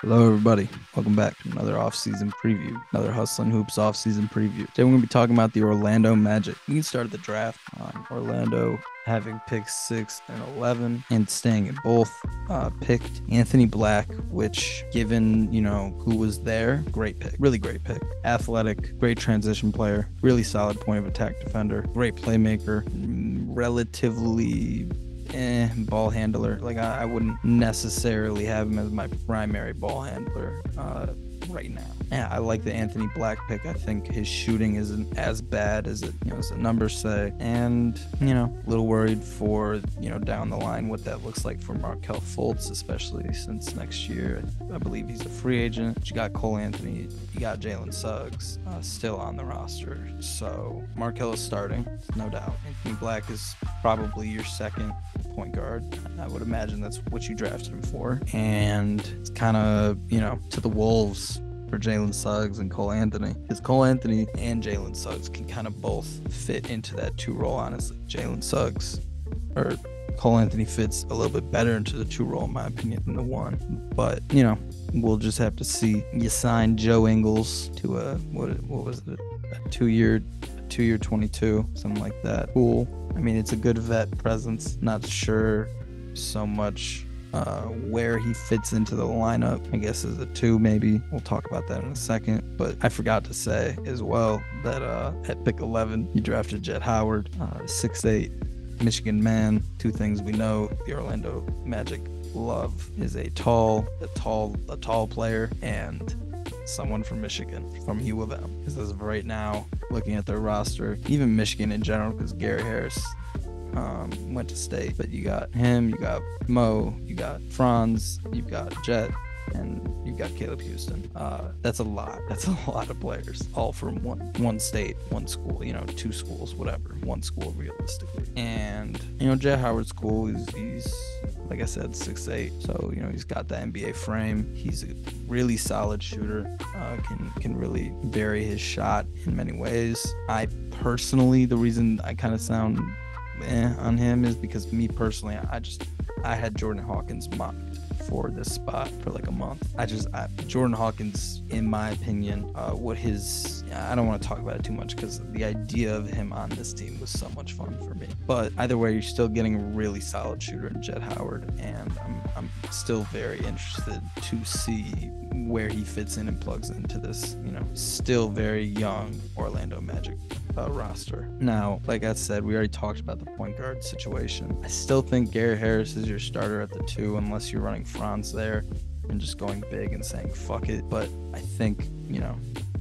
Hello, everybody. Welcome back to another off-season preview, another Hustlin' Hoops off-season preview. Today, we're going to be talking about the Orlando Magic. We can start the draft on Orlando having picks 6 and 11 and staying at both. Picked Anthony Black, which, given, who was there, great pick, really great pick. Athletic, great transition player, really solid point of attack defender, great playmaker, relatively ball handler. Like I wouldn't necessarily have him as my primary ball handler right now. Yeah, I like the Anthony Black pick. I think his shooting isn't as bad as as the numbers say. And, a little worried for, down the line what that looks like for Markelle Fultz, especially since next year, I believe he's a free agent. But you got Cole Anthony, you got Jalen Suggs still on the roster. So Markelle is starting, no doubt. Anthony Black is probably your second point guard. I would imagine that's what you drafted him for. And it's kind of, to the wolves for Jalen Suggs and Cole Anthony. Because Cole Anthony and Jalen Suggs can kind of both fit into that 2 role, honestly. Cole Anthony fits a little bit better into the 2 role, in my opinion, than the 1. But, we'll just have to see. You signed Joe Ingles to what was it? A 2-year 22, something like that. Cool. I mean, it's a good vet presence. Not sure so much where he fits into the lineup. I guess as a 2, maybe. We'll talk about that in a second. But I forgot to say as well that at pick 11, you drafted Jett Howard, 6'8", Michigan man. 2 things we know the Orlando Magic love is a tall player and someone from Michigan, from U of M. Because as of right now, looking at their roster, even Michigan in general, because Gary Harris went to state, but you got him, you got Mo, you got Franz, you've got Jet, and you've got Caleb Houston. That's a lot. That's a lot of players, all from one state, one school, 2 schools, whatever, 1 school realistically. And Jett Howard's cool. He's like I said, 6'8", so he's got the NBA frame. He's a really solid shooter. Can really vary his shot in many ways. I personally, the reason I kind of sound on him is because me personally, I had Jordan Hawkins mocked for this spot for like a month. Jordan Hawkins, in my opinion, I don't want to talk about it too much because the idea of him on this team was so much fun for me. But either way, you're still getting a really solid shooter in Jett Howard, and I'm still very interested to see where he fits in and plugs into this, still very young Orlando Magic roster. Now, like I said, we already talked about the point guard situation. I still think Gary Harris is your starter at the 2, unless you're running Franz there and just going big and saying fuck it. But I think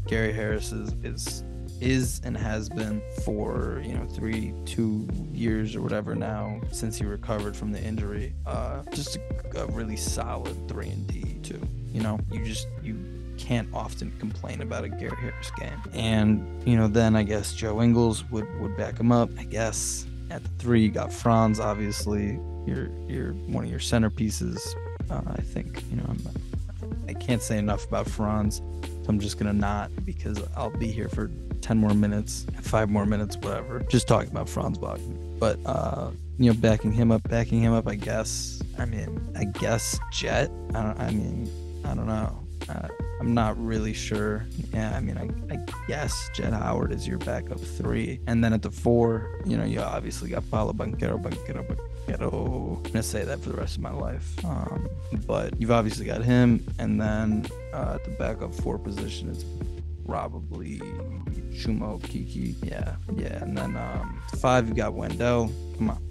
Gary Harris is and has been for 2 years or whatever now since he recovered from the injury. Just a really solid 3-and-D too. You can't often complain about a Gary Harris game. And then I guess Joe Ingles would back him up. I guess at the 3 you got Franz, obviously you're one of your centerpieces. I think I can't say enough about Franz, so I'm just gonna not, because I'll be here for 10 more minutes, 5 more minutes, whatever, just talking about Franz Wagner. But backing him up, I guess. I guess Jet. I don't know. I'm not really sure. Yeah, I guess Jett Howard is your backup 3. And then at the 4, you obviously got Paolo Banchero. I'm gonna say that for the rest of my life. But you've obviously got him. And then at the backup 4 position, it's probably Chumo Kiki. Yeah. And then 5, you got Wendell. Come on.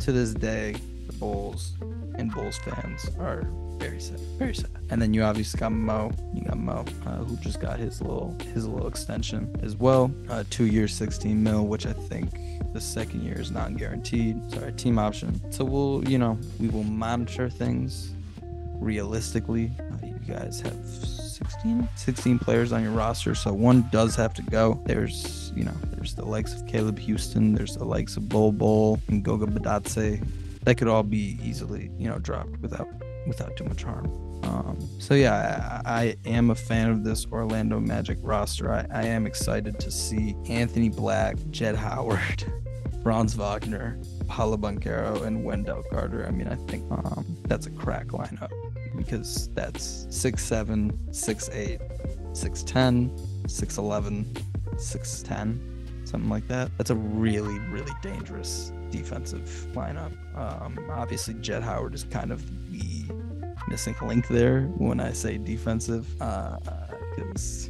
To this day, the Bulls and Bulls fans are very sad. And then you obviously got Mo. Who just got his little extension as well. 2 years, $16 million, which I think the second year is not guaranteed. Sorry, team option. So we will monitor things realistically. You guys have 16 players on your roster, so 1 does have to go. There's the likes of Caleb Houston. There's the likes of Bol and Goga Badatse. That could all be easily dropped without too much harm. So yeah, I am a fan of this Orlando Magic roster. I am excited to see Anthony Black, Jett Howard, Franz Wagner, Paolo Banchero, and Wendell Carter. I think that's a crack lineup. because that's 6'7", 6'8", 6'10", 6'11", 6'10", something like that. That's a really, really dangerous defensive lineup. Obviously, Jett Howard is kind of the missing link there when I say defensive, because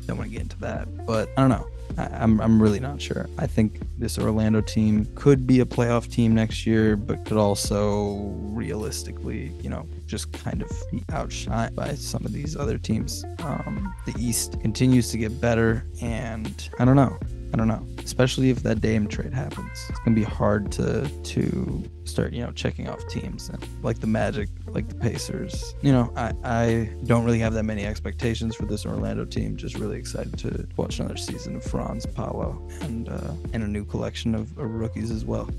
don't want to get into that. But I don't know. I'm really not sure. I think this Orlando team could be a playoff team next year, but could also realistically, just kind of be outshined by some of these other teams. The East continues to get better, and I don't know. Especially if that Dame trade happens, it's gonna be hard to start, checking off teams like the Magic, like the Pacers. I don't really have that many expectations for this Orlando team. Just really excited to watch another season of Franz, Paolo, and a new collection of rookies as well.